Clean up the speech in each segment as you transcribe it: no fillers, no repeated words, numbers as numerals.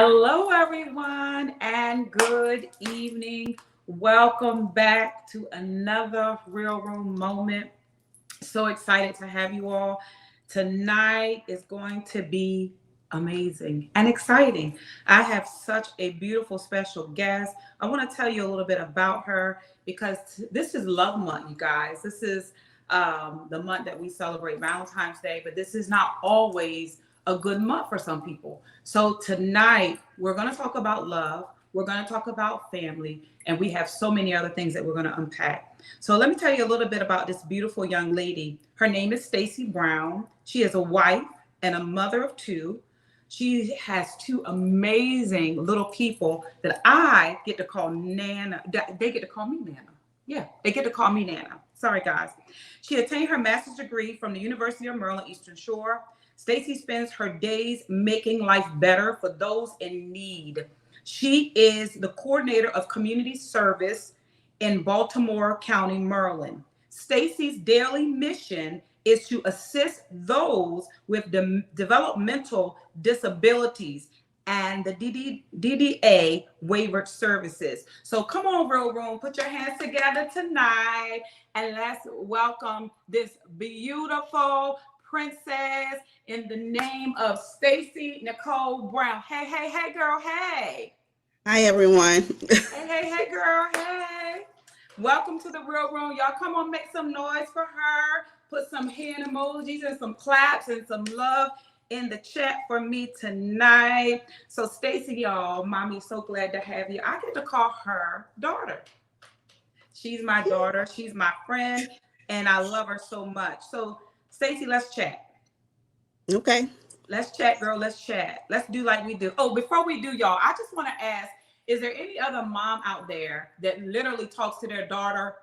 Hello, everyone, and good evening. Welcome back to another Real Room moment. So excited to have you all. Tonight is going to be amazing and exciting. I have such a beautiful special guest. I want to tell you a little bit about her because this is Love Month, you guys. This is the month that we celebrate Valentine's Day, but this is not always a good month for some people. So tonight we're going to talk about love. We're going to talk about family, and we have so many other things that we're going to unpack. So let me tell you a little bit about this beautiful young lady. Her name is Staci Brown. She is a wife and a mother of two. She has two amazing little people that I get to call Nana. They get to call me Nana. Yeah, they get to call me Nana. Sorry, guys. She attained her master's degree from the University of Maryland Eastern Shore. Staci spends her days making life better for those in need. She is the coordinator of community service in Baltimore County, Maryland. Staci's daily mission is to assist those with developmental disabilities and the DDA waivered services. So come on, Real Room, put your hands together tonight and let's welcome this beautiful princess in the name of Staci Nicole Brown. Hey, hey, hey, girl, hey. Hi, everyone. Hey, hey, hey, girl, hey. Welcome to the Real Room. Y'all come on, make some noise for her. Put some hand emojis and some claps and some love in the chat for me tonight. So Staci, y'all, mommy's so glad to have you. I get to call her daughter. She's my daughter. She's my friend, and I love her so much. So Staci, let's chat. Okay. Let's chat, girl. Let's chat. Let's do like we do. Oh, before we do, y'all, I just want to ask, is there any other mom out there that literally talks to their daughter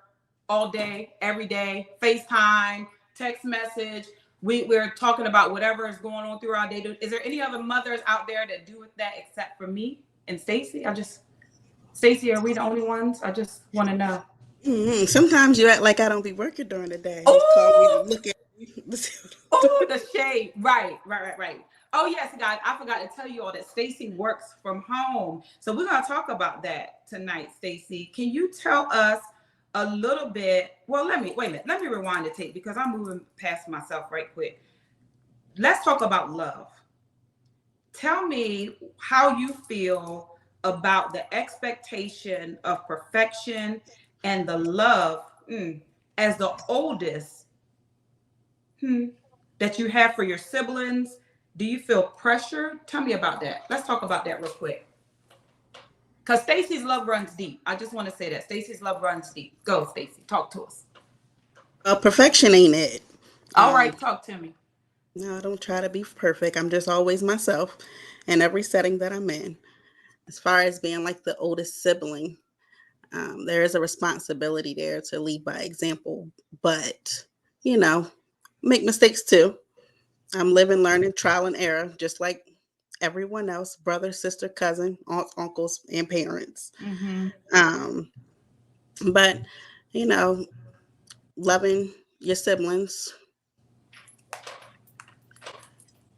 all day, every day, FaceTime, text message? We're talking about whatever is going on through our day. Is there any other mothers out there that do that except for me and Staci? Staci, are we the only ones? I just want to know. Sometimes you act like I don't be working during the day. You call me to Oh, look at me. oh, the shade. Right. Oh, yes, guys. I forgot to tell you all that Staci works from home. So we're going to talk about that tonight, Staci. Can you tell us a little bit? Well, wait a minute. Let me rewind the tape because I'm moving past myself right quick. Let's talk about love. Tell me how you feel about the expectation of perfection and the love as the oldest that you have for your siblings. Do you feel pressure? Tell me about that. Let's talk about that real quick. Because Staci's love runs deep. I just want to say that. Staci's love runs deep. Go, Staci. Talk to us. Perfection ain't it. All right, talk to me. No, I don't try to be perfect. I'm just always myself in every setting that I'm in. As far as being like the oldest sibling, there is a responsibility there to lead by example. But, you know, make mistakes too. I'm living, learning, trial and error, just like everyone else, brother, sister, cousin, aunts, uncles, and parents. Mm-hmm. Um, but, you know, loving your siblings,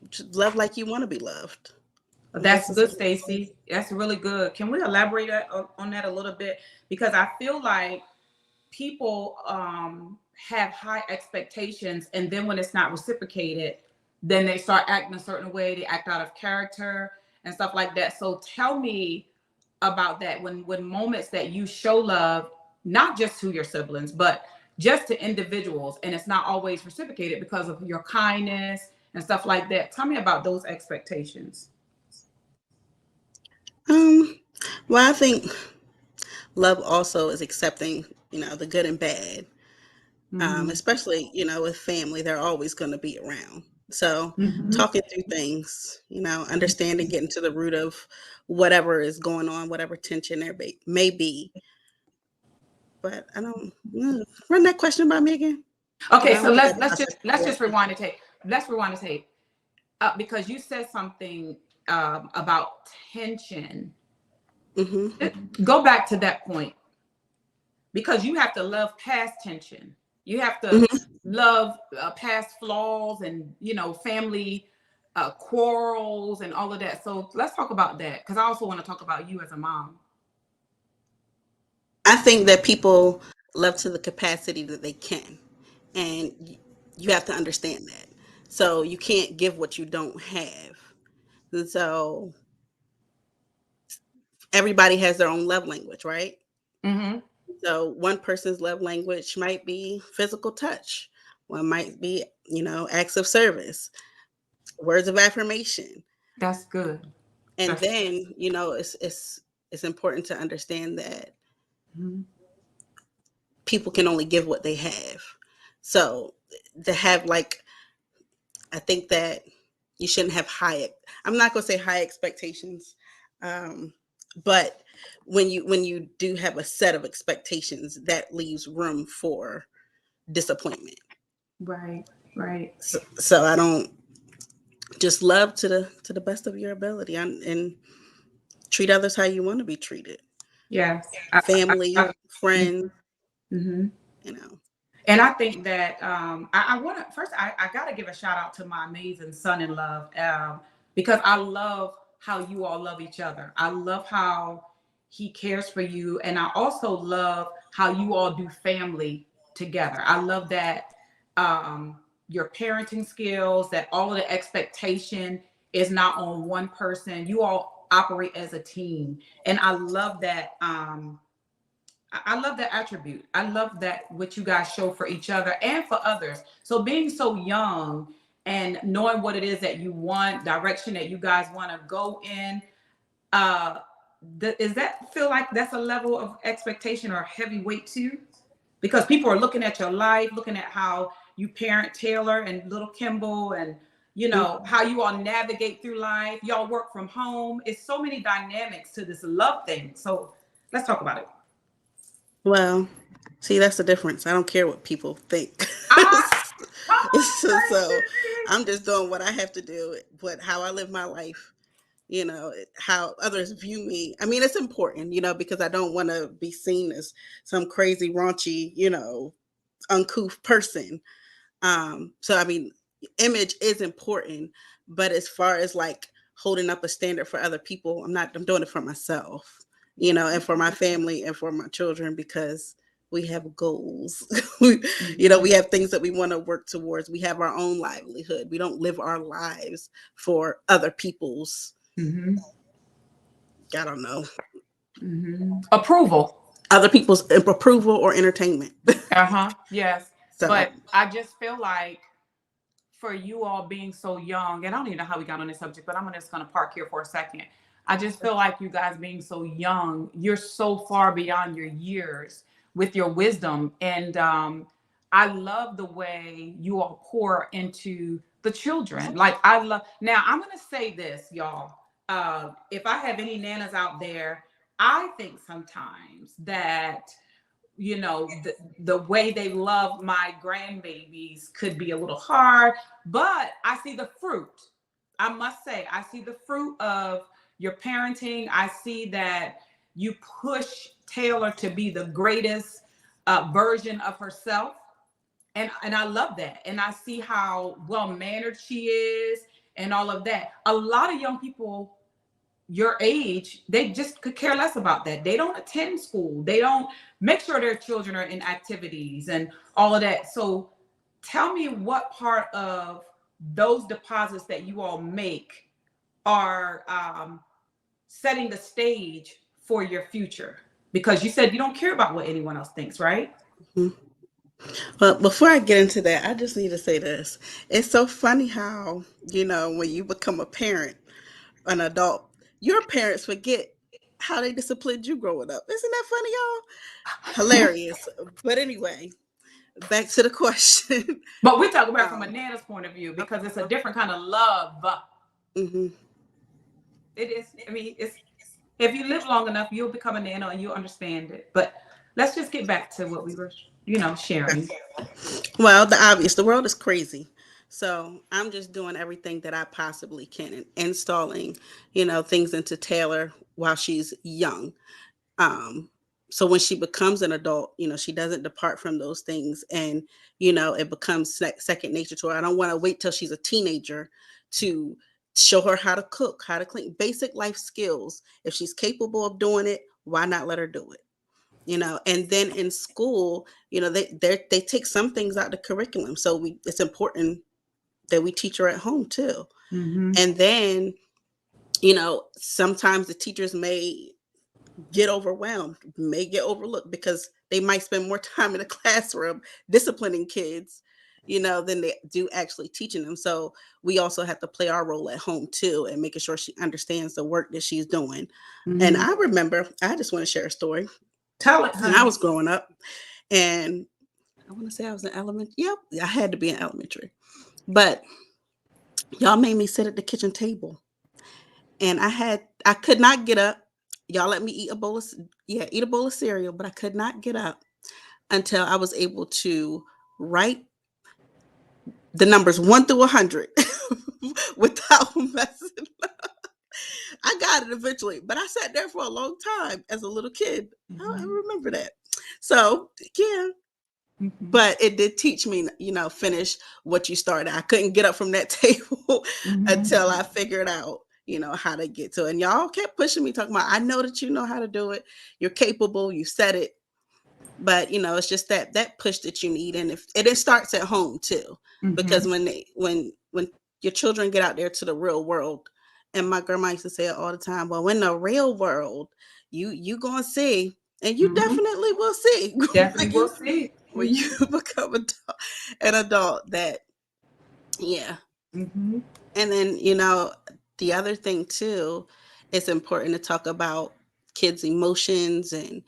just love like you want to be loved. And That's that's as good, simple as it is. Staci. That's really good. Can we elaborate on that a little bit? Because I feel like people have high expectations, and then when it's not reciprocated, then they start acting a certain way. They act out of character and stuff like that. So tell me about that when moments that you show love, not just to your siblings, but just to individuals, and it's not always reciprocated because of your kindness and stuff like that. Tell me about those expectations. Um, well, I think love also is accepting, the good and bad. Mm-hmm. Especially, with family, they're always going to be around. So Mm-hmm. talking through things, understanding, getting to the root of whatever is going on, whatever tension there may be. But I don't run that question by me again. Because Okay, I so don't think I let's processed just it. rewind the tape. Let's rewind the tape because you said something about tension. Mm-hmm. Go back to that point because you have to love past tension. You have to Mm-hmm. love past flaws and family quarrels and all of that. So let's talk about that, because I also want to talk about you as a mom. I think that people love to the capacity that they can, and you have to understand that. So you can't give what you don't have. And so everybody has their own love language, right? Mm-hmm. So one person's love language might be physical touch. One might be, acts of service, words of affirmation. That's good. And That's then, it's important to understand that mhm. people can only give what they have. So to have like, I think that you shouldn't have I'm not going to say high expectations. Um, but when you do have a set of expectations, that leaves room for disappointment. Right, right. So I don't, just love to the best of your ability, and treat others how you want to be treated. Yes. Family, friends, Mm-hmm. you know. And I think that I want to first, I got to give a shout out to my amazing son in love, because I love how you all love each other. I love how he cares for you. And I also love how you all do family together. I love that your parenting skills, that all of the expectation is not on one person. You all operate as a team. And I love that. I love that attribute. I love that what you guys show for each other and for others. So being so young and knowing what it is that you want, direction that you guys want to go in, uh, is that feel like that's a level of expectation or heavy weight too? Because people are looking at your life, looking at how you parent Taylor and little Kimball, and how you all navigate through life. Y'all work from home. It's so many dynamics to this love thing. So let's talk about it. Well, see, that's the difference. I don't care what people think. Ah, come on, So baby. I'm just doing what I have to do, but how I live my life, how others view me. I mean, it's important, because I don't want to be seen as some crazy, raunchy, uncouth person. So I mean, image is important, but as far as like holding up a standard for other people, I'm doing it for myself, Yeah. and for my family and for my children, because we have goals. we, we Mhm. have things that we want to work towards. We have our own livelihood. We don't live our lives for other people's, Mhm. I don't know, Mhm. Approval. other people's approval or entertainment. Uh-huh. Yes. So But I just feel like for you all being so young, and I don't even know how we got on this subject, but I'm just going to park here for a second. I just feel like you guys being so young, you're so far beyond your years with your wisdom. And I love the way you all pour into the children. Like, I love, now I'm going to say this, y'all. If I have any nanas out there, I think sometimes that the way they love my grandbabies could be a little hard, but I see the fruit. I must say, I see the fruit of your parenting. I see that you push Taylor to be the greatest version of herself, and I love that. And I see how well mannered she is and all of that. A lot of young people your age, they just could care less about that. They don't attend school. They don't make sure their children are in activities and all of that. So tell me what part of those deposits that you all make are setting the stage for your future. Because you said you don't care about what anyone else thinks, right? mhm. But before I get into that, I just need to say this. It's so funny how, when you become a parent, an adult, your parents forget how they disciplined you growing up. Isn't that funny, y'all? Hilarious. But anyway, back to the question. But we're talking about from a um, Nana's point of view because it's a different kind of love. mhm. It is. I mean, it's if you live long enough, you'll become a nano and you'll understand it. But let's just get back to what we were, sharing. Well, the world is crazy. So I'm just doing everything that I possibly can and installing, things into Taylor while she's young. um so when she becomes an adult, she doesn't depart from those things, and it becomes second nature to her. I don't want to wait till she's a teenager to show her how to cook, how to clean, basic life skills. If she's capable of doing it, why not let her do it? And then in school, they take some things out of the curriculum. So it's important that we teach her at home too. Mm-hmm. And then, sometimes the teachers may get overwhelmed, may get overlooked because they might spend more time in the classroom disciplining kids, than they do actually teaching them. So we also have to play our role at home too and making sure she understands the work that she's doing. And Mm-hmm. I remember, I just want to share a story. Tell it, When I honey. was growing up, and I want to say I was in elementary. Yep, I had to be in elementary. But y'all made me sit at the kitchen table, and I could not get up. Y'all let me eat a bowl of cereal, but I could not get up until I was able to write the numbers 1 through 100 without messing. I got it eventually, but I sat there for a long time as a little kid. I Mm-hmm. remember that. So yeah, Mm-hmm. but it did teach me, finish what you started. I couldn't get up from that table Mm-hmm. until I figured out, how to get to it. And y'all kept pushing me, talking about, I know that you know how to do it. You're capable. You said it. But it's just that push that you need, and it starts at home too, because Mm-hmm. when your children get out there to the real world, and my grandma used to say it all the time. Well, in the real world, you gonna see, and you Mm-hmm. definitely will see Definitely when will you see. when you become an adult. That yeah. Mm-hmm. And then, the other thing too, it's important to talk about kids' emotions and,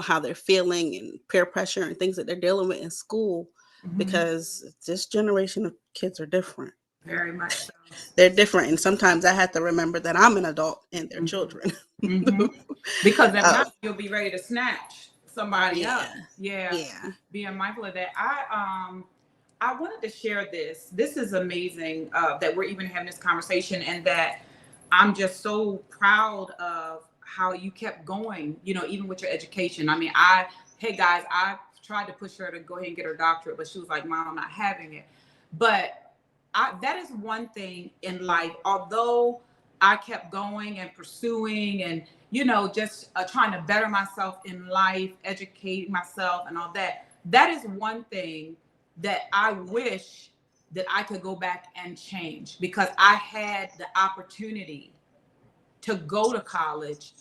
how they're feeling and peer pressure and things that they're dealing with in school, Mm-hmm. because this generation of kids are different. Very much so. They're different. And sometimes I have to remember that I'm an adult and they're children. Mm-hmm. Mm-hmm. Because if not, Oh, you'll be ready to snatch somebody up. yeah. Yeah. Yeah. Being mindful of that. I wanted to share this. This is amazing that we're even having this conversation, and that I'm just so proud of how you kept going, even with your education. I mean, hey guys, I tried to push her to go ahead and get her doctorate, but she was like, Mom, I'm not having it. But that is one thing in life, although I kept going and pursuing and, just trying to better myself in life, educate myself and all that. That is one thing that I wish that I could go back and change, because I had the opportunity to go to college,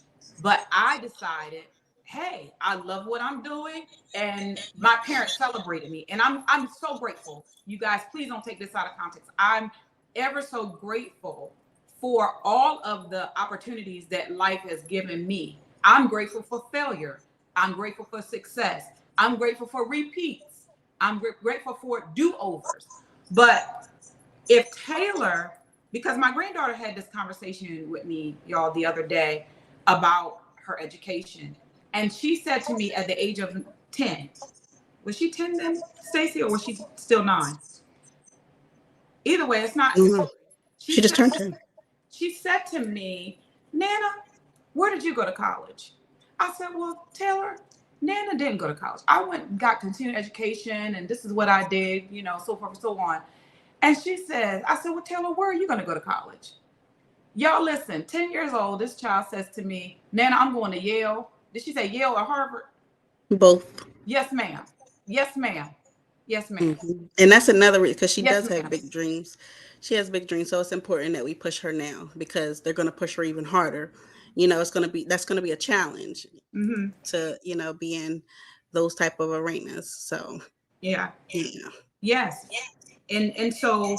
but I decided, hey, I love what I'm doing, and my parents celebrated me, and I'm so grateful. You guys, please don't take this out of context. I'm ever so grateful for all of the opportunities that life has given me. I'm grateful for failure. I'm grateful for success. I'm grateful for repeats. I'm grateful for do-overs. But if Taylor, because my granddaughter had this conversation with me, y'all, the other day about her education. And she said to me at the age of 10, was she 10 then, Stacy, or was she still 9? Either way, it's not Mhm. important. She She just said, turned 10. she said to me, Nana, where did you go to college? I said, well, Taylor, Nana didn't go to college. I went and got continuing education, and this is what I did, so forth and so on. And she says, I said, well, Taylor, where are you going to go to college? Y'all listen, 10 years old, this child says to me, Nana, I'm going to Yale. Did she say Yale or Harvard? Both. Yes, ma'am. Yes, ma'am. Yes, ma'am. And that's another reason, because she Yes, does have ma'am. big dreams. She has big dreams, so it's important that we push her now, because they're going to push her even harder. That's going to be a challenge Mm-hmm. to be in those type of arenas. So Yeah. yeah. Yes. And so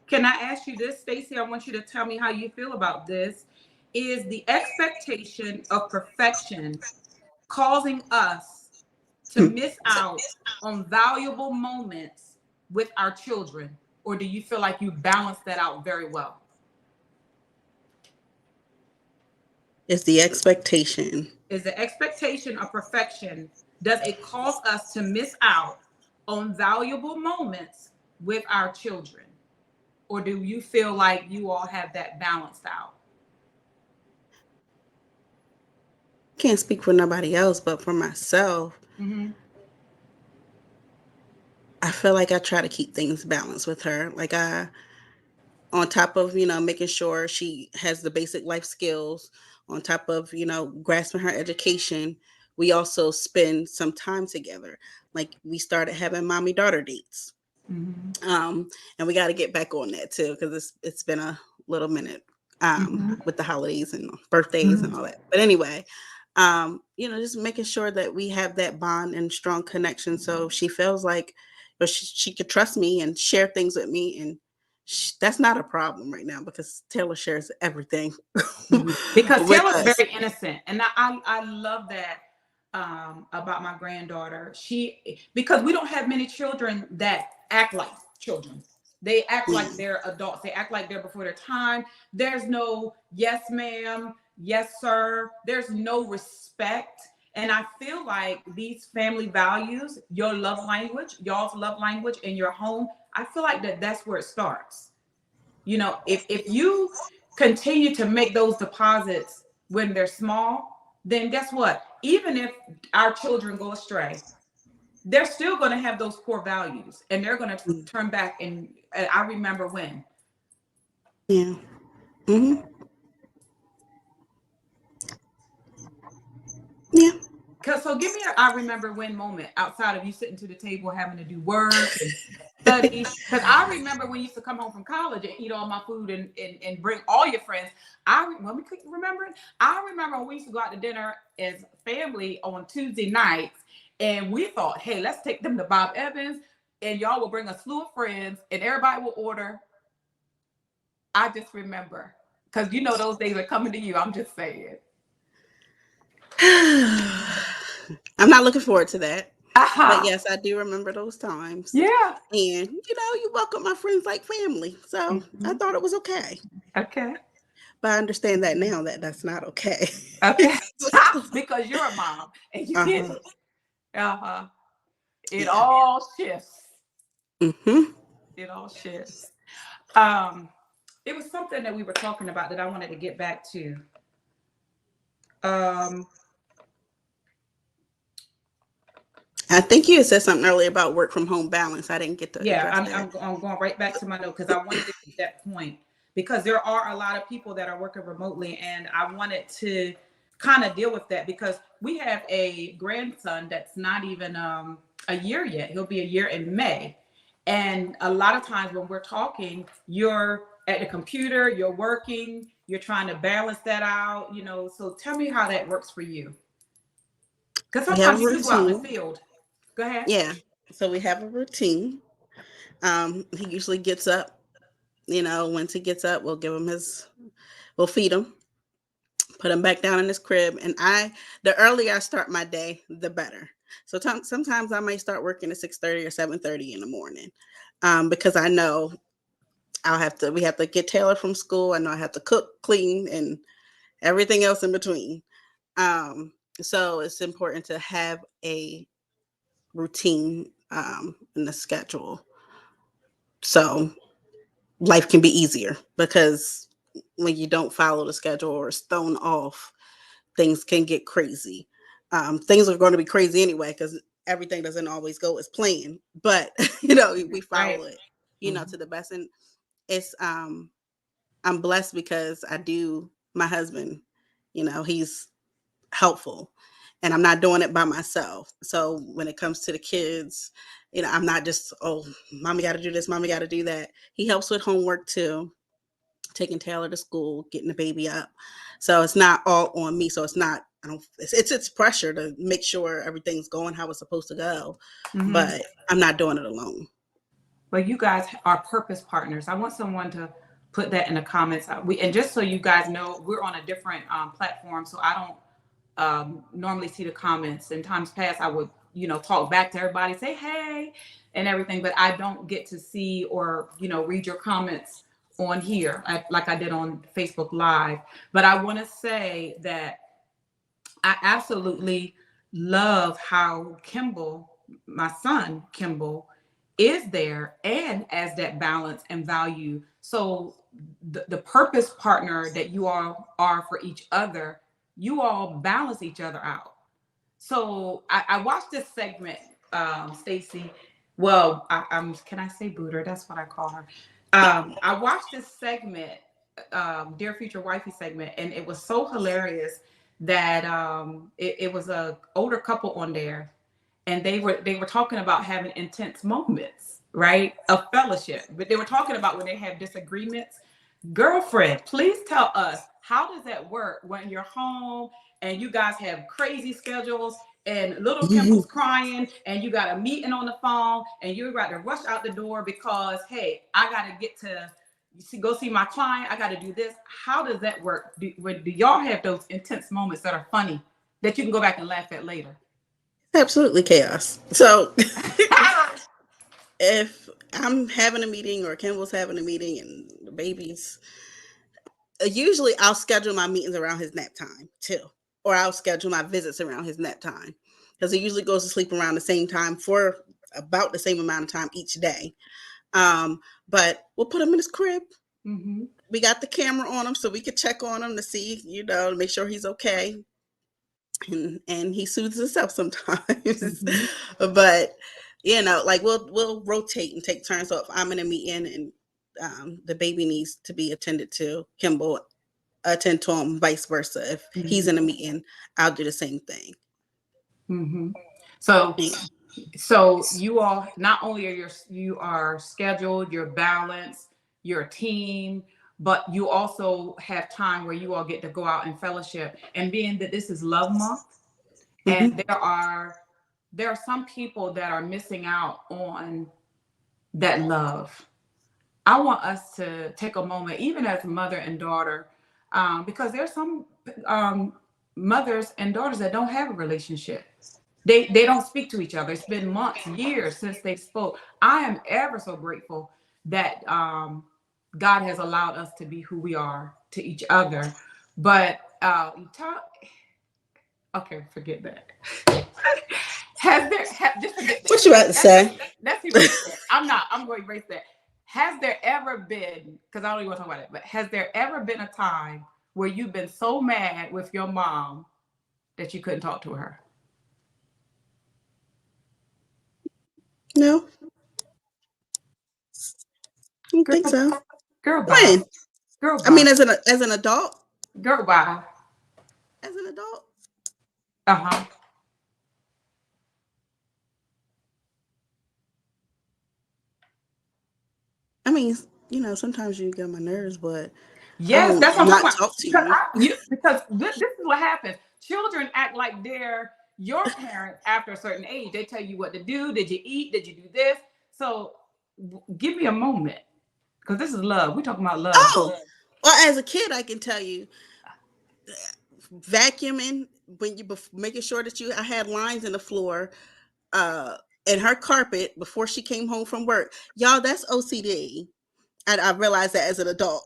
can I ask you this, Stacy? I want you to tell me how you feel about this. Is the expectation of perfection causing us to Hmm. miss out on valuable moments with our children? Or do you feel like you balance that out very well? It's the expectation. Is the expectation of perfection, does it cause us to miss out on valuable moments with our children? Or do you feel like you all have that balanced out? Can't speak for nobody else, but for myself, Mm-hmm. I feel like I try to keep things balanced with her. Like, on top of, making sure she has the basic life skills, on top of, grasping her education, we also spend some time together. Like we started having mommy daughter dates. Mm-hmm. um and we got to get back on that too, because it's been a little minute, Mm-hmm. with the holidays and birthdays and Mm-hmm. all that. But anyway, just making sure that we have that bond and strong connection, so she feels like, she could trust me and share things with me. And that's not a problem right now, because Taylor shares everything Mhm. Because with Taylor's us. very innocent, and I love that about my granddaughter. Because we don't have many children that act like children. They act Yeah. like they're adults. They act like they're before their time. There's no yes, ma'am, yes, sir. There's no respect. And I feel like these family values, your love language, y'all's love language in your home, I feel like that's where it starts. If you continue to make those deposits when they're small, then guess what? Even if our children go astray, they're still going to have those core values, and they're going to turn back. And I remember when. Yeah. Hmm. Yeah. Cause so give me a I remember when moment outside of you sitting to the table having to do work and study. Cause I remember when you used to come home from college and eat all my food and bring all your friends. When we could remember it. I remember when we used to go out to dinner as family on Tuesday nights, and we thought, hey, let's take them to Bob Evans, and y'all will bring a slew of friends, and everybody will order. I just remember, cause those days are coming to you. I'm just saying. I'm not looking forward to that. But Aha. yes, I do remember those times. Yeah. And, you welcome my friends like family. So I Mhm. thought it was okay. Okay. But I understand that now, that that's not okay. Okay. Because you're a mom and you get Uh-huh. it. Uh-huh. It Yeah. all shifts. Mm-hmm. It all shifts. Um, it was something that we were talking about that I wanted to get back to. Um, I think you had said something earlier about work from home balance. I didn't get to yeah, address I'm, that. I'm, I'm going right back to my note because I wanted to get that point because there are a lot of people that are working remotely, and I wanted to kind of deal with that because we have a grandson that's not even a year yet. He'll be a year in May. And a lot of times when we're talking, you're at the computer, you're working, you're trying to balance that out. So tell me how that works for you. Because We have a sometimes you do go out in the routine. field. Go ahead. Yeah. So we have a routine. He usually gets up, once he gets up, we'll feed him, put him back down in his crib. And the earlier I start my day, the better. So sometimes I might start working at 6:30 or 7:30 in the morning, because I know we have to get Taylor from school. I know I have to cook, clean, and everything else in between. Um, so it's important to have a routine, in the schedule. So life can be easier, because when you don't follow the schedule or it's thrown off, things can get crazy. Things are going to be crazy anyway, because everything doesn't always go as planned. But we Right. follow it, Mhm. to the best. And it's I'm blessed because I do. My husband, he's helpful, and I'm not doing it by myself. So when it comes to the kids, I'm not just, oh, mommy got to do this, mommy got to do that. He helps with homework too, taking Taylor to school, getting the baby up. So it's not all on me. So it's not, I don't, it's pressure to make sure everything's going how it's supposed to go. Mhm. But I'm not doing it alone. But you guys are purpose partners. I want someone to put that in the comments. And just so you guys know, we're on a different platform, so I don't normally see the comments. In times past, I would talk back to everybody, say hey, and everything, but I don't get to see or read your comments on here like I did on Facebook Live. But I want to say that I absolutely love how Kimball, my son Kimball, is there and as that balance and value. So the purpose partner that you all are for each other, you all balance each other out. So I watched this segment, Stacy. Well, I'm can I say Booter? That's what I call her. I watched this segment, Dear Future Wifey segment, and it was so hilarious that it was a older couple on there, and they were talking about having intense moments, right, of fellowship, but they were talking about when they have disagreements. Girlfriend, please tell us, how does that work when you're home and you guys have crazy schedules and little Kimball's crying and you got a meeting on the phone and you're about to rush out the door because, hey, I got to get to go see my client. I got to do this. How does that work? Do y'all have those intense moments that are funny that you can go back and laugh at later? Absolutely chaos. So if I'm having a meeting or Kimball's having a meeting and the baby's, usually I'll schedule my meetings around his nap time too, or I'll schedule my visits around his nap time because he usually goes to sleep around the same time for about the same amount of time each day. Um, but we'll put him in his crib. Mm-hmm. We got the camera on him so we could check on him to see, to make sure he's okay. And he soothes himself sometimes. Mm-hmm. But like we'll rotate and take turns. So if I'm in a meeting and the baby needs to be attended to, Kimball attend to him, vice versa. If he's Mm-hmm. in a meeting, I'll do the same thing. Mm-hmm. So Yeah. So you all, not only you are scheduled, you're balanced, you're a team, but you also have time where you all get to go out and fellowship. And being that this is Love Month, and Mm-hmm. there are some people that are missing out on that love. I want us to take a moment, even as mother and daughter, because there's some um, mothers and daughters that don't have a relationship. They don't speak to each other. It's been months, years since they spoke. I am ever so grateful that God has allowed us to be who we are to each other. But okay, forget that. Just forget that. What you about to say? Let's erase that. I'm going to erase that. Has there ever been, because I don't even want to talk about it, but has there ever been a time where you've been so mad with your mom that you couldn't talk to her? No, I don't think Girl, so. girl, bye. When? Girl, I mean, bye. as an adult, Girl, bye. as an adult. Uh-huh. I mean, sometimes you get on my nerves, but I Yes, won't that's what I'm talking not about. talk to Because you. this is what happens. Children act like they're your parents after a certain age. They tell you what to do. Did you eat? Did you do this? So give me a moment. Because this is love. We're talking about love. Oh, well, as a kid, I can tell you, vacuuming when making sure that I had lines in the floor, uh, and her carpet before she came home from work. Y'all, that's OCD. And I realized that as an adult.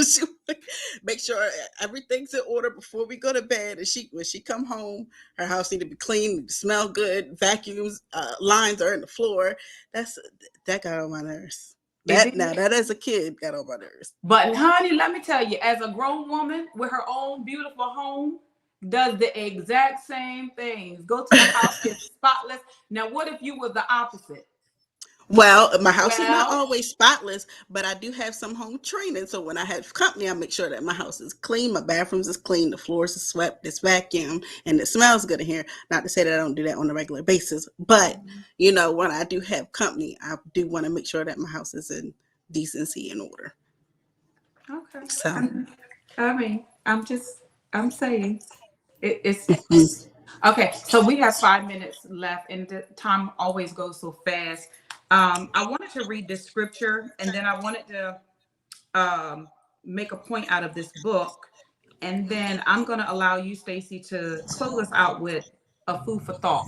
She would make sure everything's in order before we go to bed. And when she come home, her house need to be clean, need to smell good. Vacuums, lines are in the floor. That's that got on my nerves. It That did. now that as a kid got on my nerves. But honey, let me tell you, as a grown woman with her own beautiful home, does the exact same things. Go to the house, it's spotless. Now, what if you were the opposite? Well, my house is not Well, always spotless, but I do have some home training. So when I have company, I make sure that my house is clean, my bathrooms is clean, the floors is swept, it's vacuumed, and it smells good in here. Not to say that I don't do that on a regular basis, but when I do have company, I do want to make sure that my house is in decency and order. okay. So, I mean, I'm saying it's mm-hmm. okay. So we have 5 minutes left, and the time always goes so fast. I wanted to read this scripture, and then I wanted to um, make a point out of this book, and then I'm going to allow you, Stacy, to close us out with a food for thought.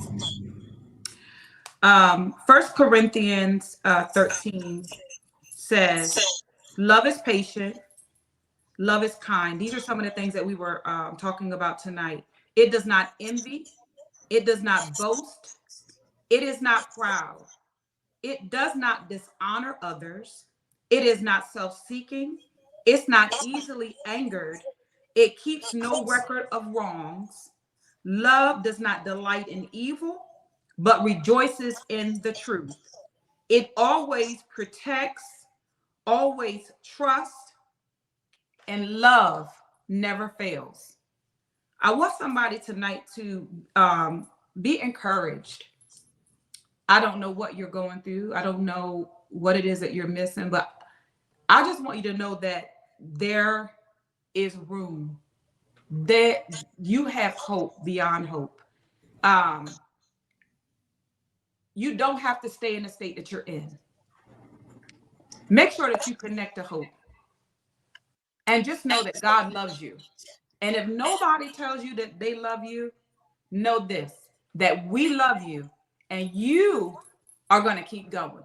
1 Corinthians 13 says, "Love is patient. Love is kind." These are some of the things that we were talking about tonight. It does not envy. It does not boast. It is not proud. It does not dishonor others. It is not self seeking. It's not easily angered. It keeps no record of wrongs. Love does not delight in evil, but rejoices in the truth. It always protects, always trust, and love never fails. I want somebody tonight to be encouraged. I don't know what you're going through. I don't know what it is that you're missing, but I just want you to know that there is room. That you have hope beyond hope. Um, you don't have to stay in the state that you're in. Make sure that you connect to hope and just know that God loves you. And if nobody tells you that they love you, know this, that we love you and you are going to keep going.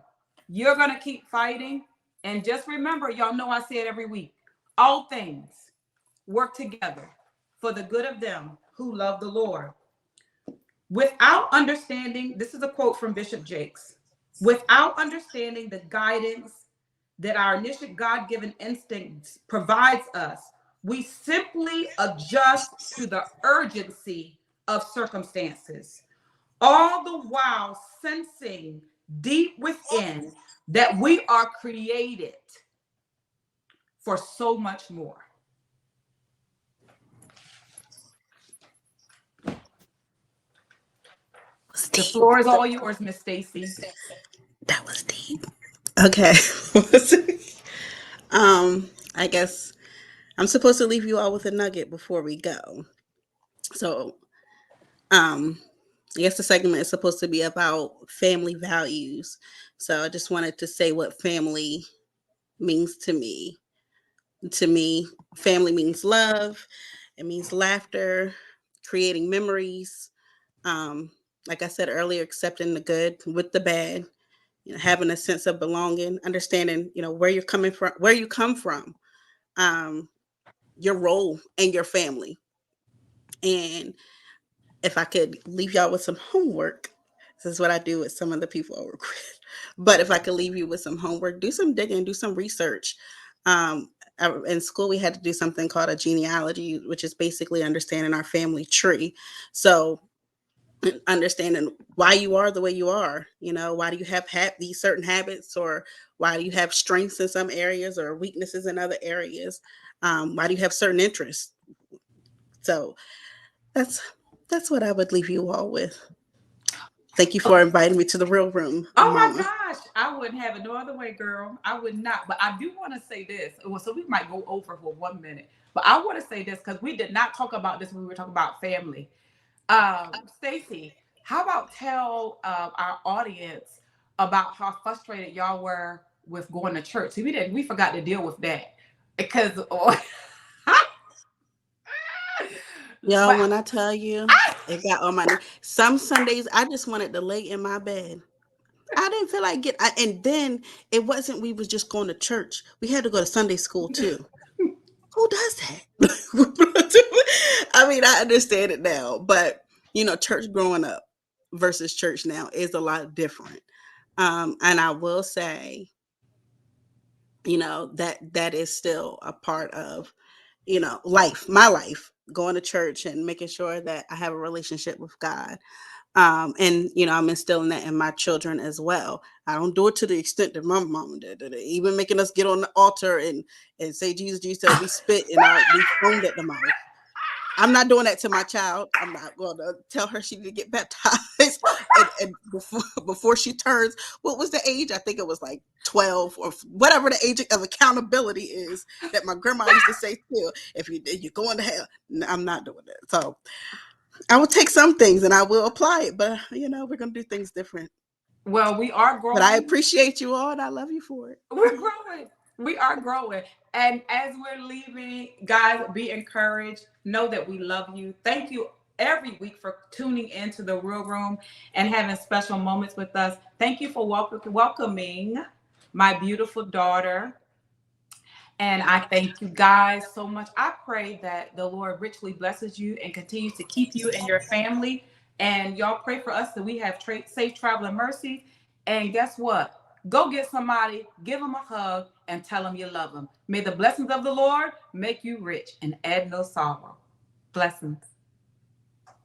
You're going to keep fighting. And just remember, y'all know I say it every week, all things work together for the good of them who love the Lord. Without understanding, this is a quote from Bishop Jakes, without understanding the guidance that our initial God given instincts provides us, we simply adjust to the urgency of circumstances, all the while sensing deep within that we are created for so much more. The Deep. floor is all yours, Miss Stacy. That was deep. Okay. I guess I'm supposed to leave you all with a nugget before we go. So, um, I guess the segment is supposed to be about family values. So I just wanted to say what family means to me. To me, family means love. It means laughter, creating memories. Um, like I said earlier, accepting the good with the bad. Having a sense of belonging, understanding, where you're coming from, where you come from, um, your role in your family. And if I could leave y'all with some homework, this is what I do with some of the people I work with. But if I could leave you with some homework, do some digging, do some research. In school, we had to do something called a genealogy, which is basically understanding our family tree. So understanding why you are the way you are, why do you have these certain habits, or why do you have strengths in some areas or weaknesses in other areas, why do you have certain interests. So that's that's what I would leave you all with. Thank you for inviting me to the real room, Oh my Mama. gosh, I wouldn't have it no other way, girl. I would not. But I do want to say this. Well, so we might go over for 1 minute, but I want to say this because we did not talk about this when we were talking about family. Stacy, how about tell our audience about how frustrated y'all were with going to church? See, we forgot to deal with that because, Y'all, but when I tell you, it got on my nerves. Some Sundays I just wanted to lay in my bed. I didn't feel like and then it wasn't we was just going to church. We had to go to Sunday school too. Who does that? I mean, I understand it now, but church growing up versus church now is a lot different. And I will say, that is still a part of, life, my life, going to church and making sure that I have a relationship with God. And I'm instilling that in my children as well. I don't do it to the extent that my mom did, even making us get on the altar and say Jesus, Jesus, till we spit and we foamed at the mouth. I'm not doing that to my child. I'm not going to tell her she need to get baptized. And before she turns, what was the age? I think it was like 12 or whatever the age of accountability is that my grandma used to say still, if you're going to hell. No, I'm not doing that. So I will take some things and I will apply it, but we're going to do things different. well, we are But I growing. appreciate you all and I love you for it. We're growing. We are growing. And as we're leaving, guys, be encouraged. Know that we love you. Thank you every week for tuning into the Real Room and having special moments with us. Thank you for welcoming my beautiful daughter. And I thank you guys so much. I pray that the Lord richly blesses you and continues to keep you and your family. And y'all pray for us that we have safe travel and mercy. And guess what? Go get somebody, give them a hug, and tell them you love them. May the blessings of the Lord make you rich and add no sorrow. Blessings.